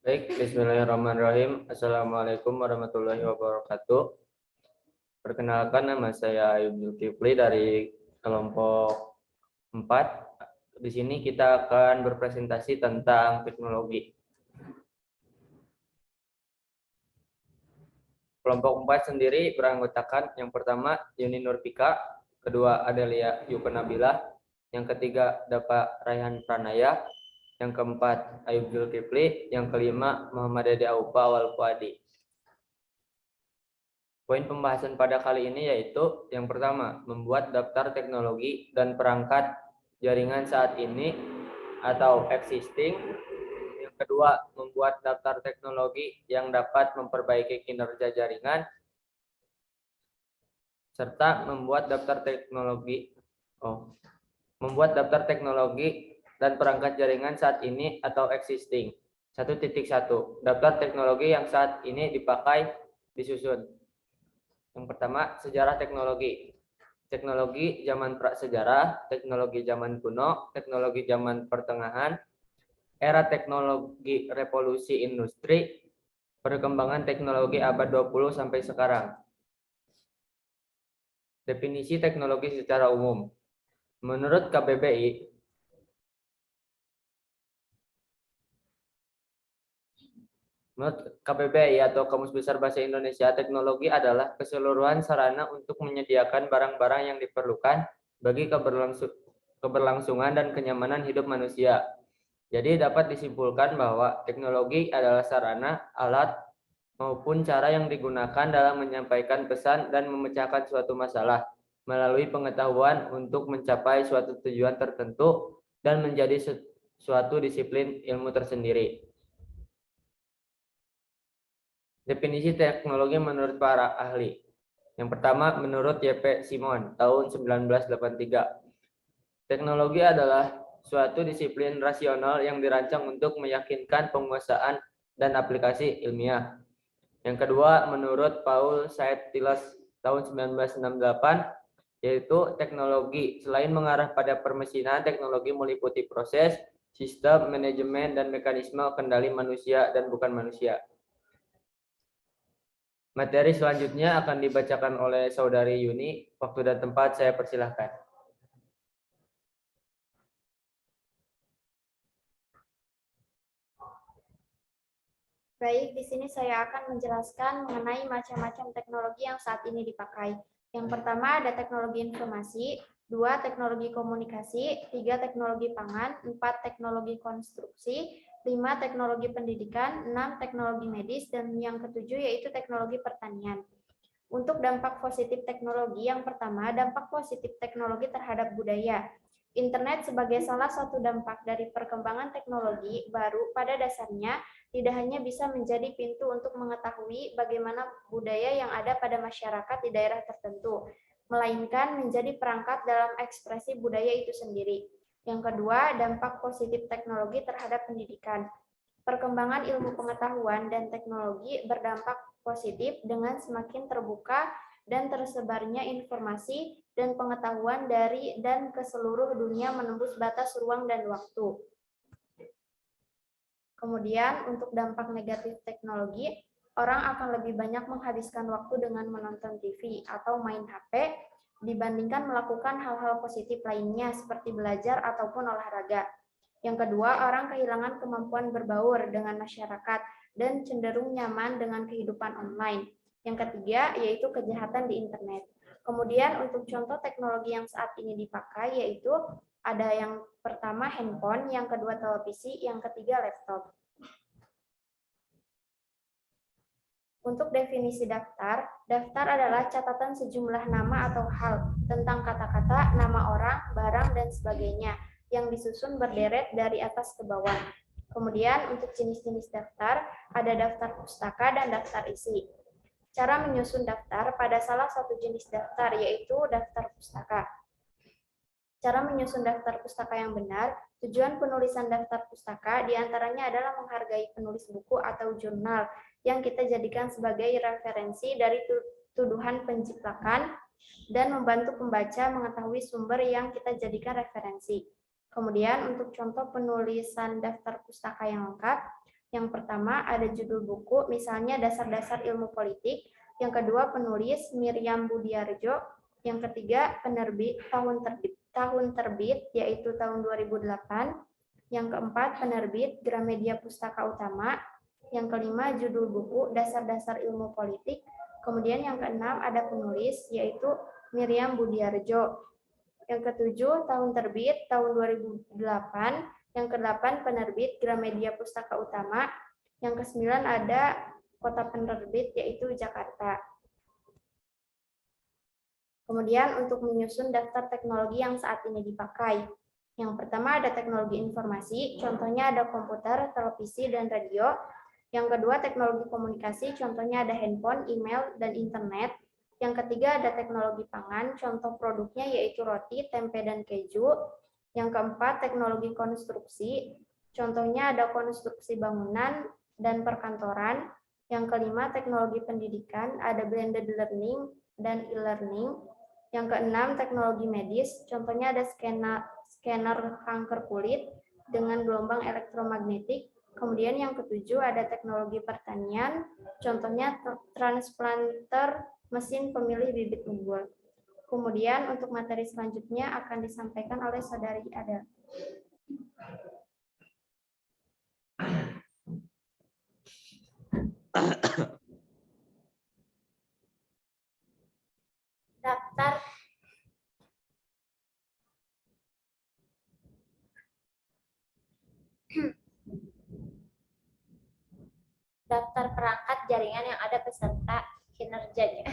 Baik, bismillahirrahmanirrahim. Assalamualaikum warahmatullahi wabarakatuh. Perkenalkan, nama saya Ayub Zulkifli dari kelompok 4. Di sini kita akan berpresentasi tentang teknologi. Kelompok 4 sendiri beranggotakan yang pertama Yuni Nurpika, kedua Adelia Yukenabilah, yang ketiga Dapa Raihan Pranaya, yang keempat Ayub Zulkifli, yang kelima Muhammad Dede Aupa Awal Fuadi. Poin pembahasan pada kali ini yaitu yang pertama, membuat daftar teknologi dan perangkat jaringan saat ini atau existing. Yang kedua, membuat daftar teknologi yang dapat memperbaiki kinerja jaringan, serta membuat daftar teknologi dan perangkat jaringan saat ini atau existing. 1.1. Daftar teknologi yang saat ini dipakai disusun. Yang pertama, sejarah teknologi. Teknologi zaman prasejarah, teknologi zaman kuno, teknologi zaman pertengahan, era teknologi revolusi industri, perkembangan teknologi abad 20 sampai sekarang. Definisi teknologi secara umum. Menurut KBBI atau Kamus Besar Bahasa Indonesia, teknologi adalah keseluruhan sarana untuk menyediakan barang-barang yang diperlukan bagi keberlangsungan dan kenyamanan hidup manusia. Jadi dapat disimpulkan bahwa teknologi adalah sarana, alat, maupun cara yang digunakan dalam menyampaikan pesan dan memecahkan suatu masalah melalui pengetahuan untuk mencapai suatu tujuan tertentu dan menjadi suatu disiplin ilmu tersendiri. Definisi teknologi menurut para ahli. Yang pertama, menurut Y.P. Simon, tahun 1983. Teknologi adalah suatu disiplin rasional yang dirancang untuk meyakinkan penguasaan dan aplikasi ilmiah. Yang kedua, menurut Paul Saet-Tilas, tahun 1968, yaitu teknologi selain mengarah pada permesinan, teknologi meliputi proses, sistem, manajemen, dan mekanisme kendali manusia dan bukan manusia. Materi selanjutnya akan dibacakan oleh Saudari Yuni. Waktu dan tempat saya persilahkan. Baik, di sini saya akan menjelaskan mengenai macam-macam teknologi yang saat ini dipakai. Yang pertama ada teknologi informasi, 2 teknologi komunikasi, 3 teknologi pangan, 4 teknologi konstruksi, 5 teknologi pendidikan, 6 teknologi medis, dan yang ketujuh yaitu teknologi pertanian. Untuk dampak positif teknologi, yang pertama dampak positif teknologi terhadap budaya. Internet sebagai salah satu dampak dari perkembangan teknologi baru pada dasarnya tidak hanya bisa menjadi pintu untuk mengetahui bagaimana budaya yang ada pada masyarakat di daerah tertentu, melainkan menjadi perangkat dalam ekspresi budaya itu sendiri. Yang kedua, dampak positif teknologi terhadap pendidikan. Perkembangan ilmu pengetahuan dan teknologi berdampak positif dengan semakin terbuka dan tersebarnya informasi dan pengetahuan dari dan ke seluruh dunia menembus batas ruang dan waktu. Kemudian untuk dampak negatif teknologi, orang akan lebih banyak menghabiskan waktu dengan menonton TV atau main HP dibandingkan melakukan hal-hal positif lainnya seperti belajar ataupun olahraga. Yang kedua, orang kehilangan kemampuan berbaur dengan masyarakat dan cenderung nyaman dengan kehidupan online. Yang ketiga, yaitu kejahatan di internet. Kemudian untuk contoh teknologi yang saat ini dipakai yaitu ada yang pertama handphone, yang kedua televisi, yang ketiga laptop. Untuk definisi daftar, daftar adalah catatan sejumlah nama atau hal tentang kata-kata, nama orang, barang, dan sebagainya yang disusun berderet dari atas ke bawah. Kemudian untuk jenis-jenis daftar, ada daftar pustaka dan daftar isi. Cara menyusun daftar pada salah satu jenis daftar yaitu daftar pustaka. Cara menyusun daftar pustaka yang benar, tujuan penulisan daftar pustaka diantaranya adalah menghargai penulis buku atau jurnal yang kita jadikan sebagai referensi dari tuduhan penciplakan dan membantu pembaca mengetahui sumber yang kita jadikan referensi. Kemudian untuk contoh penulisan daftar pustaka yang lengkap, Yang pertama ada judul buku, misalnya Dasar-Dasar Ilmu Politik. Yang kedua penulis Miriam Budiarjo. Yang ketiga penerbit, tahun terbit yaitu tahun 2008. Yang keempat penerbit Gramedia Pustaka Utama. Yang kelima judul buku Dasar-Dasar Ilmu Politik. Kemudian yang keenam ada penulis yaitu Miriam Budiarjo. Yang ketujuh tahun terbit tahun 2008. Yang kedelapan penerbit Gramedia Pustaka Utama. Yang kesembilan ada kota penerbit yaitu Jakarta. Kemudian untuk menyusun daftar teknologi yang saat ini dipakai. Yang pertama ada teknologi informasi, contohnya ada komputer, televisi, dan radio. Yang kedua teknologi komunikasi, contohnya ada handphone, email, dan internet. Yang ketiga ada teknologi pangan, contoh produknya yaitu roti, tempe, dan keju. Yang keempat teknologi konstruksi, contohnya ada konstruksi bangunan dan perkantoran. Yang kelima teknologi pendidikan, ada blended learning dan e-learning. Yang keenam teknologi medis, contohnya ada scanner kanker kulit dengan gelombang elektromagnetik. Kemudian yang ketujuh ada teknologi pertanian, contohnya transplanter mesin pemilih bibit unggul. Kemudian untuk materi selanjutnya akan disampaikan oleh Saudari Ada. Daftar perangkat jaringan yang ada beserta kinerjanya.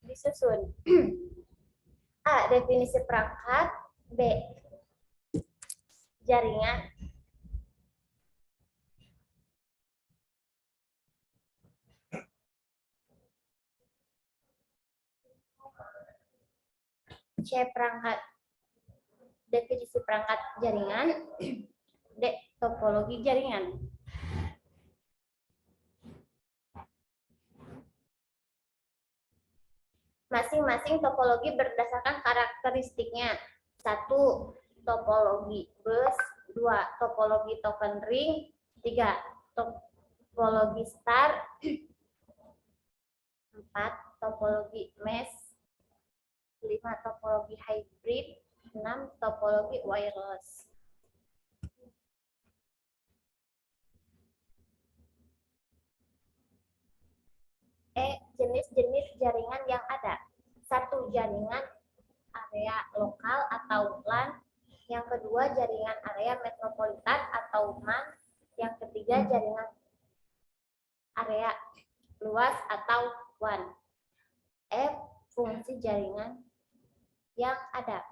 Disusun. A. Definisi perangkat. B. Jaringan. C. Perangkat. Definisi perangkat jaringan. D. Topologi jaringan. Masing-masing topologi berdasarkan karakteristiknya. 1. Topologi bus. 2. Topologi token ring. 3. Topologi star. 4. Topologi mesh. 5. Topologi hybrid. 6. Topologi wireless. Jenis-jenis jaringan yang ada. 1. Jaringan area lokal atau LAN. Yang kedua, jaringan area metropolitan atau MAN. Yang ketiga, jaringan area luas atau WAN. Fungsi jaringan yang ada.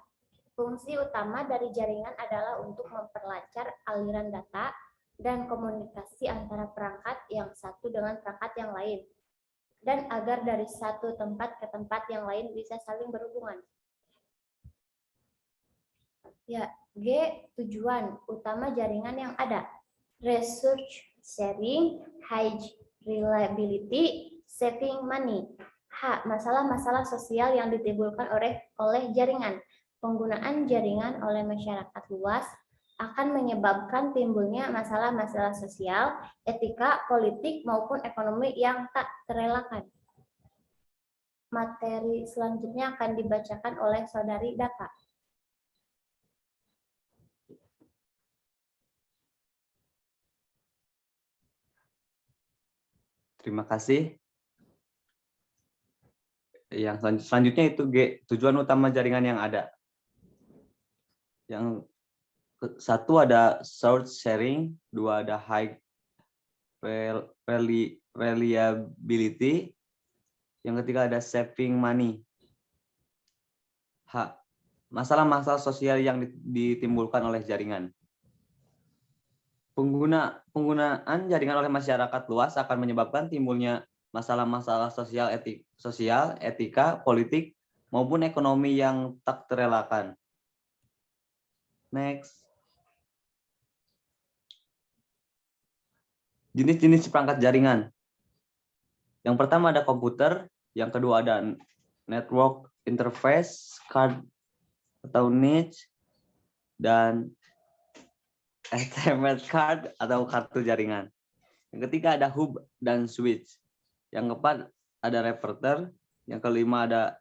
Fungsi utama dari jaringan adalah untuk memperlancar aliran data dan komunikasi antara perangkat yang satu dengan perangkat yang lain, dan agar dari satu tempat ke tempat yang lain bisa saling berhubungan. Ya, G. Tujuan utama jaringan yang ada. Research, sharing, high reliability, saving money. H. Masalah-masalah sosial yang ditimbulkan oleh jaringan. Penggunaan jaringan oleh masyarakat luas akan menyebabkan timbulnya masalah-masalah sosial, etika, politik, maupun ekonomi yang tak terelakkan. Materi selanjutnya akan dibacakan oleh Saudari Data. Terima kasih. Yang selanjutnya itu G, tujuan utama jaringan yang ada. Yang satu ada short sharing, dua ada high reliability, yang ketiga ada saving money. H. Masalah-masalah sosial yang ditimbulkan oleh jaringan. Penggunaan jaringan oleh masyarakat luas akan menyebabkan timbulnya masalah-masalah sosial, etika, politik, maupun ekonomi yang tak terelakkan. Next. Jenis-jenis perangkat jaringan. Yang pertama ada komputer, yang kedua ada network interface, card atau niche, dan Ethernet card atau kartu jaringan. Yang ketiga ada hub dan switch. Yang keempat ada repeater. Yang kelima ada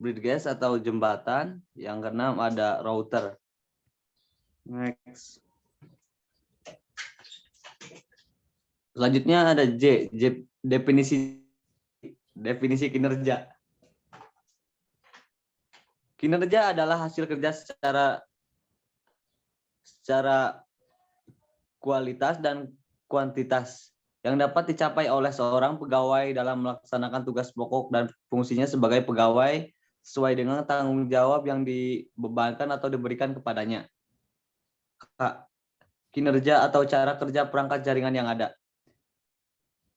bridge atau jembatan. Yang keenam ada router. Next. Selanjutnya ada J definisi kinerja. Kinerja adalah hasil kerja secara kualitas dan kuantitas yang dapat dicapai oleh seorang pegawai dalam melaksanakan tugas pokok dan fungsinya sebagai pegawai sesuai dengan tanggung jawab yang dibebankan atau diberikan kepadanya. Kinerja atau cara kerja perangkat jaringan yang ada.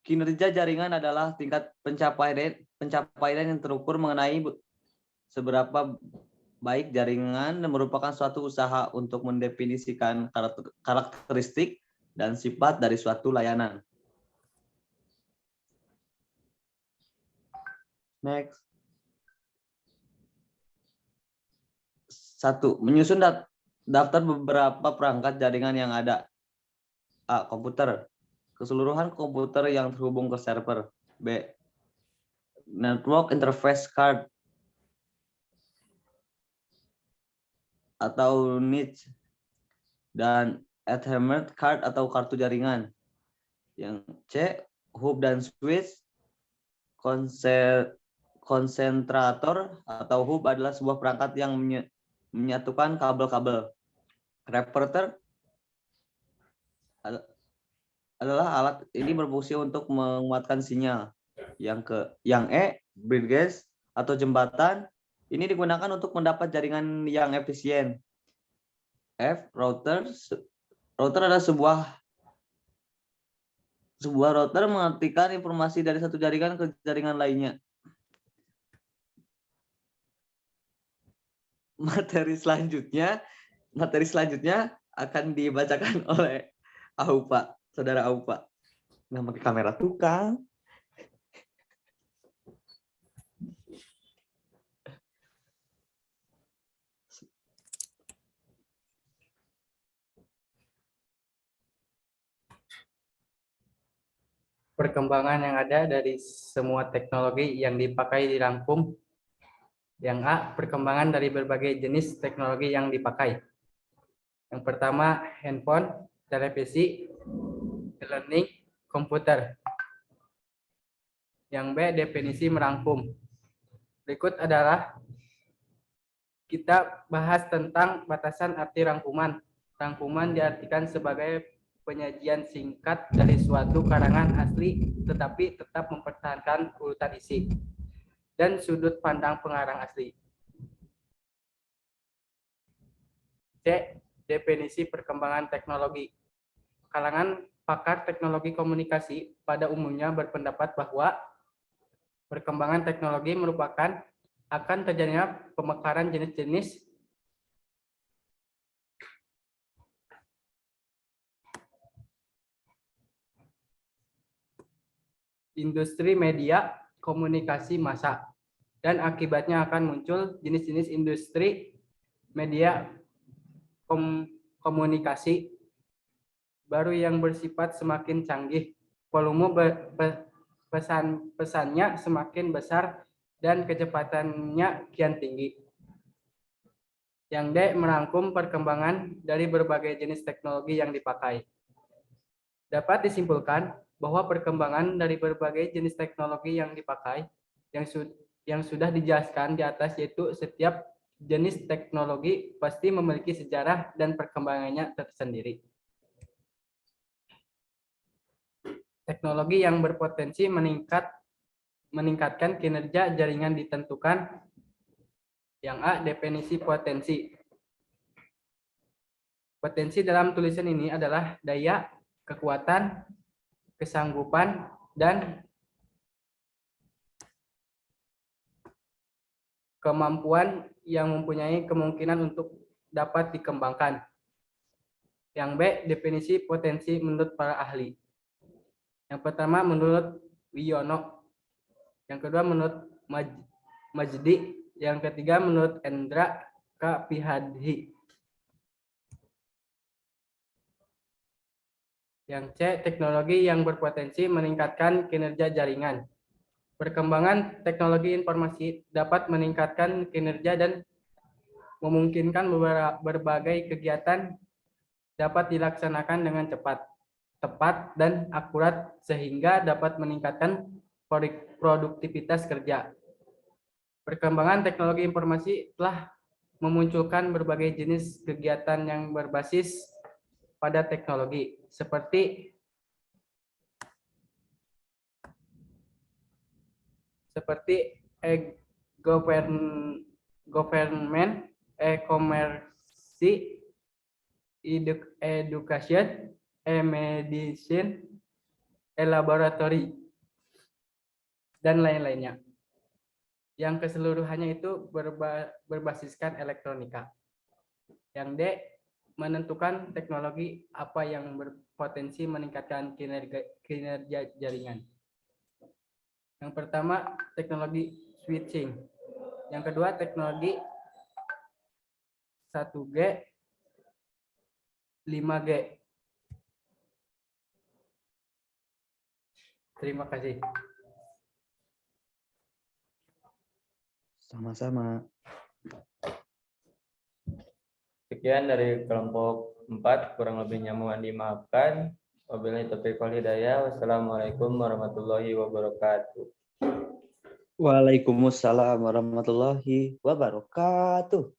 Kinerja jaringan adalah tingkat pencapaian yang terukur mengenai seberapa baik jaringan dan merupakan suatu usaha untuk mendefinisikan karakteristik dan sifat dari suatu layanan. Next. 1. Menyusun daftar beberapa perangkat jaringan yang ada. A. Komputer. Keseluruhan komputer yang terhubung ke server. B. Network interface card atau NIC dan Ethernet card atau kartu jaringan. Yang C. Hub dan switch. Konsentrator atau hub adalah sebuah perangkat yang menyatukan kabel-kabel. Repeater adalah alat ini berfungsi untuk menguatkan sinyal. Yang E, bridge atau jembatan, ini digunakan untuk mendapat jaringan yang efisien. F, router adalah sebuah router mengartikan informasi dari satu jaringan ke jaringan lainnya. Materi selanjutnya akan dibacakan oleh Aupa, saudara Aupa. Nah, pakai kamera tukang. Perkembangan yang ada dari semua teknologi yang dipakai dirangkum. Yang A, perkembangan dari berbagai jenis teknologi yang dipakai. Yang pertama, handphone, televisi, e-learning, komputer. Yang B, definisi merangkum. Berikut adalah kita bahas tentang batasan arti rangkuman. Rangkuman diartikan sebagai penyajian singkat dari suatu karangan asli tetapi tetap mempertahankan urutan isi dan sudut pandang pengarang asli. C. Definisi perkembangan teknologi. Kalangan pakar teknologi komunikasi pada umumnya berpendapat bahwa perkembangan teknologi merupakan akan terjadinya pemekaran jenis-jenis industri media komunikasi massa dan akibatnya akan muncul jenis-jenis industri media komunikasi baru yang bersifat semakin canggih, volume pesannya semakin besar dan kecepatannya kian tinggi. Yang D, merangkum perkembangan dari berbagai jenis teknologi yang dipakai. Dapat disimpulkan bahwa perkembangan dari berbagai jenis teknologi yang dipakai yang sudah dijelaskan di atas, yaitu setiap jenis teknologi pasti memiliki sejarah dan perkembangannya tersendiri. Teknologi yang berpotensi meningkatkan kinerja jaringan ditentukan. Yang A, definisi potensi. Potensi dalam tulisan ini adalah daya, kekuatan, kesanggupan, dan kemampuan yang mempunyai kemungkinan untuk dapat dikembangkan. Yang B, definisi potensi menurut para ahli. Yang pertama menurut Wiono, yang kedua menurut Majdi, yang ketiga menurut Endra Kapihadhi. Yang C, teknologi yang berpotensi meningkatkan kinerja jaringan. Perkembangan teknologi informasi dapat meningkatkan kinerja dan memungkinkan berbagai kegiatan dapat dilaksanakan dengan cepat, tepat, dan akurat sehingga dapat meningkatkan produktivitas kerja. Perkembangan teknologi informasi telah memunculkan berbagai jenis kegiatan yang berbasis pada teknologi seperti government, e-commerce, education, e-medicine, e-laboratory, dan lain-lainnya. Yang keseluruhannya itu berbasiskan elektronika. Yang D, menentukan teknologi apa yang berpotensi meningkatkan kinerja jaringan. Yang pertama, teknologi switching. Yang kedua, teknologi 1G, 5G. Terima kasih. Sama-sama. Sekian dari kelompok 4, kurang lebihnya mohon dimaafkan. Wabillahi taufiq wal hidayah. Wassalamualaikum warahmatullahi wabarakatuh. Waalaikumsalam warahmatullahi wabarakatuh.